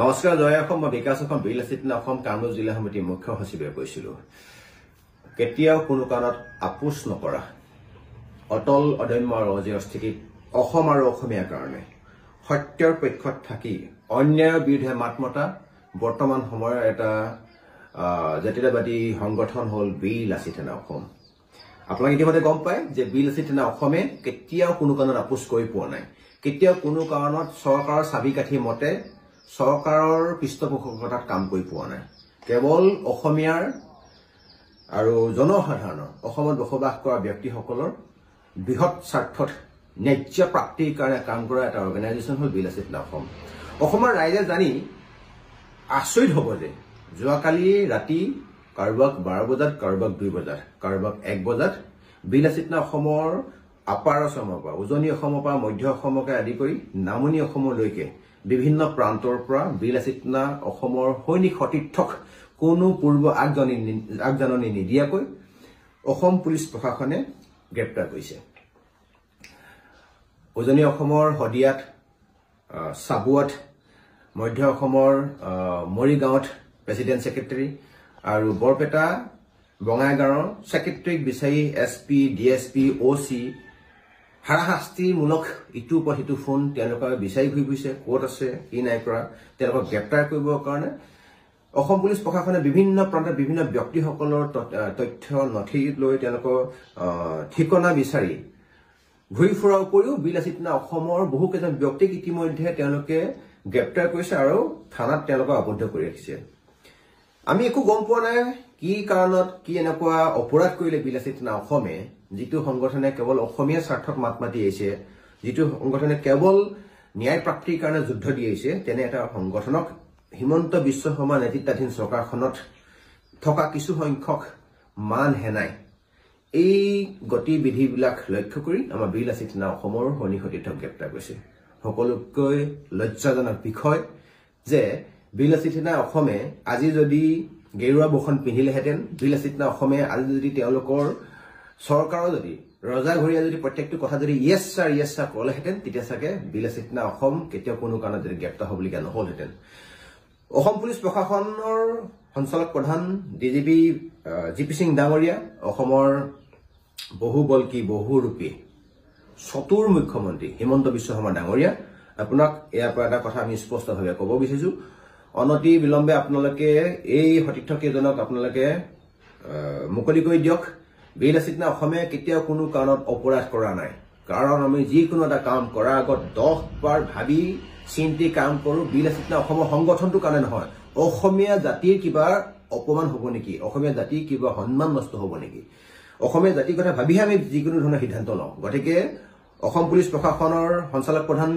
নমস্কাৰ জয় অসম মই বিকাশ অসম বিলাসিত অসম কামৰূপ জিলা সমিতিৰ মুখ্য সচিবে কৈছিলো কেতিয়াও কোনো কাৰণত আপোচ নকৰা অটল অদম্য আৰু অজেয় স্থিতিত অসম আৰু অসমীয়াৰ কাৰণে সত্যৰ পক্ষত থাকি অন্যায়ৰ বিৰুদ্ধে মাত মতা বৰ্তমান সময়ৰ এটা জাতীয়তাবাদী সংগঠন হ'ল বিলাসিত অসম আপোনালোকে ইতিমধ্যে গম পায় যে বিলাসিত অসমে কেতিয়াও কোনো কাৰণত আপোচ কৰি পোৱা নাই কেতিয়াও কোনো কাৰণত চৰকাৰৰ চাবিকাঠি মতে চৰকাৰৰ পৃষ্ঠপোষকতাত কাম কৰি পোৱা নাই কেৱল অসমীয়াৰ আৰু জনসাধাৰণৰ অসমত বসবাস কৰা ব্যক্তিসকলৰ বৃহৎ স্বাৰ্থত ন্যায্য প্ৰাপ্তিৰ কাৰণে কাম কৰা এটা অৰ্গেনাইজেশ্যন হ'ল বিলাসিত অসম অসমৰ ৰাইজে জানি আচৰিত হ'ব যে যোৱাকালি ৰাতি কাৰোবাক 12 বজাত কাৰোবাক 2 বজাত কাৰোবাক 1 বজাত বিলাসিত অসমৰ আপাৰ অসমৰ পৰা উজনি অসমৰ পৰা মধ্য অসমকে আদি কৰি নামনি অসমলৈকে বিভিন্ন প্ৰান্তৰ পৰা বিলাসিত অসমৰ সৈনিক সতীৰ্থক কোনো পূৰ্ব আগজাননী নিদিয়াকৈ অসম পুলিচ প্ৰশাসনে গ্ৰেপ্তাৰ কৰিছে উজনি অসমৰ হদিয়াত সাবুৱাত মধ্য অসমৰ মৰিগাঁৱত প্ৰেসিডেন্ট সেক্ৰেটাৰী আৰু বৰপেটা বঙাইগাঁৱৰ সেক্ৰেটাৰীক বিচাৰি এছপি ডিএছপি ওসি হাৰাশাস্তিমূলক ইটো পহিটো ফোন তেওঁলোকে বিচাৰি ঘূৰি ফুৰিছে ক'ত আছে কি নাই কৰা তেওঁলোকক গ্ৰেপ্তাৰ কৰিবৰ কাৰণে অসম পুলিচ প্ৰশাসনে বিভিন্ন প্ৰান্তত বিভিন্ন ব্যক্তিসকলৰ তথ্য নথি লৈ তেওঁলোকৰ ঠিকনা বিচাৰি ঘূৰি ফুৰাৰ উপৰিও বিলাসিত অসমৰ বহু কেইজন ব্যক্তিক ইতিমধ্যে তেওঁলোকে গ্ৰেপ্তাৰ কৰিছে আৰু থানাত তেওঁলোকক আবদ্ধ কৰি ৰাখিছে আমি একো গম পোৱা নাই কি কাৰণত কি এনেকুৱা অপৰাধ কৰিলে বিলাসিত অসমে যিটো সংগঠনে কেৱল অসমীয়া স্বাৰ্থত মাত মাতি আহিছে যিটো সংগঠনে কেৱল ন্যায় প্ৰাপ্তিৰ কাৰণে যুদ্ধ দি আহিছে তেনে এটা সংগঠনক হিমন্ত বিশ্ব শৰ্মা নেতৃত্বাধীন চৰকাৰখনত থকা কিছু সংখ্যক মান হেনাই এই গতিবিধিবিলাক লক্ষ্য কৰি আমাৰ বিলাসিত অসমৰ সৈনিক সতীৰ্থক গ্ৰেপ্তাৰ কৰিছে সকলোতকৈ লজ্জাজনক বিষয় যে বিলাসিত অসমে আজি যদি গেৰুৱা বসন পিন্ধিলেহেঁতেন বিলাসিত অসমে আজি যদি তেওঁলোকৰ চৰকাৰৰ যদি ৰজাঘৰীয়া যদি প্ৰত্যেকটো কথা যদি ইয়েছ ছাৰ ক'লেহেঁতেন তেতিয়া চাগে বিলাসিত অসম কেতিয়াও কোনো কাৰণত যদি গ্ৰেপ্তাৰ হ'বলগীয়া নহ'লহেঁতেন অসম পুলিচ প্ৰশাসনৰ সঞ্চালক প্ৰধান ডিজিপি জিপি সিং ডাঙৰীয়া অসমৰ বহুবল্কী বহুৰূপী চতুৰ মুখ্যমন্ত্ৰী হিমন্ত বিশ্ব শৰ্মা ডাঙৰীয়া আপোনাক ইয়াৰ পৰা এটা কথা আমি স্পষ্টভাৱে ক'ব বিচাৰিছো অনতি বিলম্বে আপোনালোকে এই সতীৰ্থকেইজনক আপোনালোকে মুকলি কৰি দিয়ক বিলাসিত অসমে কেতিয়াও কোনো কাৰণত অপৰাধ কৰা নাই কাৰণ আমি যিকোনো এটা কাম কৰাৰ আগত 10 বাৰ ভাবি চিন্তি কাম কৰো বিলাসিত অসমৰ সংগঠনটোৰ কাৰণে নহয় অসমীয়া জাতিৰ কিবা অপমান হ'ব নেকি অসমীয়া জাতিৰ কিবা সন্মান নষ্ট হ'ব নেকি অসমীয়া জাতিৰ কথা ভাবিহে আমি যিকোনো ধৰণৰ সিদ্ধান্ত লওঁ গতিকে অসম পুলিচ প্ৰশাসনৰ সঞ্চালক প্ৰধান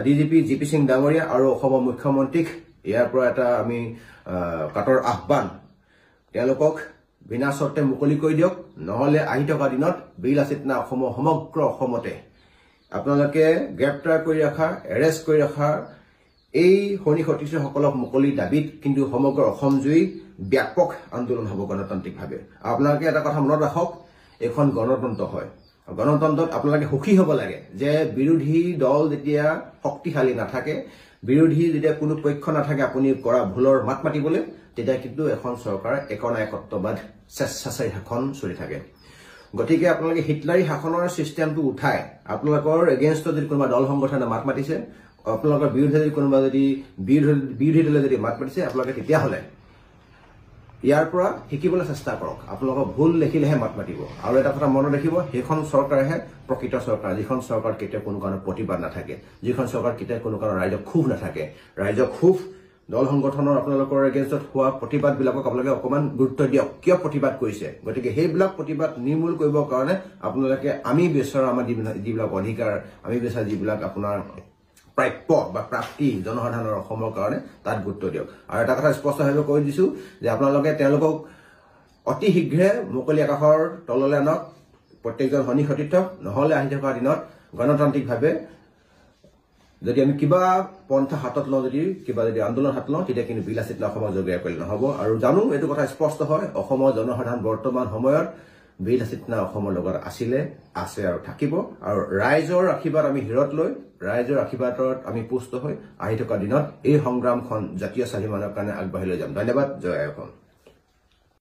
ডিজিপি জিপি সিং ডাঙৰীয়া আৰু অসমৰ মুখ্যমন্ত্ৰীক ইয়াৰ পৰা এটা আমি কাটৰ আহ্বান তেওঁলোকক বিনা চৰ্তে মুকলি কৰি দিয়ক নহলে আহি থকা দিনত বিলাসিত অসমৰ সমগ্ৰ অসমতে আপোনালোকে গ্ৰেপ্তাৰ কৰি ৰখা এৰেষ্ট কৰি ৰখা এই সৈনিক সতীৰ্থসকলক মুকলি দাবীত কিন্তু সমগ্ৰ অসম জুৰি ব্যাপক আন্দোলন হ'ব গণতান্ত্ৰিকভাৱে আপোনালোকে এটা কথা মনত ৰাখক এখন গণতন্ত্ৰ হয় গণতন্ত্ৰত আপোনালোকে সুখী হ'ব লাগে যে বিৰোধী দল যেতিয়া শক্তিশালী নাথাকে বিৰোধী যেতিয়া কোনো পক্ষ নাথাকে আপুনি কৰা ভুলৰ মাত মাতিবলৈ তেতিয়া কিন্তু এখন চৰকাৰ একনায়কত্ববাদ স্বেচ্ছাচাৰী শাসন চলি থাকে গতিকে আপোনালোকে হিটলাৰী শাসনৰ সিস্টেমটো উঠাই আপোনালোকৰ এগেইনষ্টত যদি কোনোবা দল সংগঠনে মাত মাতিছে আপোনালোকৰ বিৰুদ্ধে যদি কোনোবা যদি বিৰোধী দলে যদি মাত মাতিছে আপোনালোকে তেতিয়াহ'লে ইয়াৰ পৰা শিকিবলৈ চেষ্টা কৰক আপোনালোকৰ ভুল দেখিলেহে মাত মাতিব আৰু এটা কথা মনত ৰাখিব সেইখন চৰকাৰেহে প্ৰকৃত চৰকাৰ যিখন চৰকাৰ কেতিয়াও কোনো কাৰণত প্ৰতিবাদ নাথাকে যিখন চৰকাৰ কেতিয়াও কোনো কাৰণত ৰাইজক ক্ষোভ নাথাকে ৰাইজক ক্ষোভ দল সংগঠনৰ আপোনালোকৰ এগেইনষ্টত হোৱা প্ৰতিবাদবিলাকক আপোনালোকে অকণমান গুৰুত্ব দিয়ক কিয় প্ৰতিবাদ কৰিছে গতিকে সেইবিলাক প্ৰতিবাদ নিৰ্মূল কৰিবৰ কাৰণে আপোনালোকে আমি বিচৰা আমাৰ যিবিলাক অধিকাৰ আমি বিচৰা যিবিলাক আপোনাৰ প্ৰাপ্য বা প্ৰাপ্তি জনসাধাৰণৰ অসমৰ কাৰণে তাত গুৰুত্ব দিয়ক আৰু এটা কথা স্পষ্টভাৱে কৈ দিছো যে আপোনালোকে তেওঁলোকক অতি শীঘ্ৰে মুকলি আকাশৰ তললৈ আনক প্ৰত্যেকজন সৈনিক সতীৰ্থক নহলে আহি থকা দিনত গণতান্ত্ৰিকভাৱে যদি আমি কিবা পন্থা হাতত লওঁ যদি কিবা যদি আন্দোলন হাত লওঁ তেতিয়া কিন্তু বিলাসিত অসমৰ জগৰীয়া কৰিলে নহ'ব আৰু জানো এইটো কথা স্পষ্ট হয় অসমৰ জনসাধাৰণ বৰ্তমান সময়ত বীৰ লাচিত অসমৰ লগত আছিলে আছে আৰু থাকিব আৰু ৰাইজৰ আশীৰ্বাদ আমি হিৰত লৈ ৰাইজৰ আশীৰ্বাদত আমি পুষ্ট হৈ আহি থকা দিনত এই সংগ্ৰামখন জাতীয় স্বাভিমানৰ কাৰণে আগবাঢ়ি লৈ যাম ধন্যবাদ জয় অসম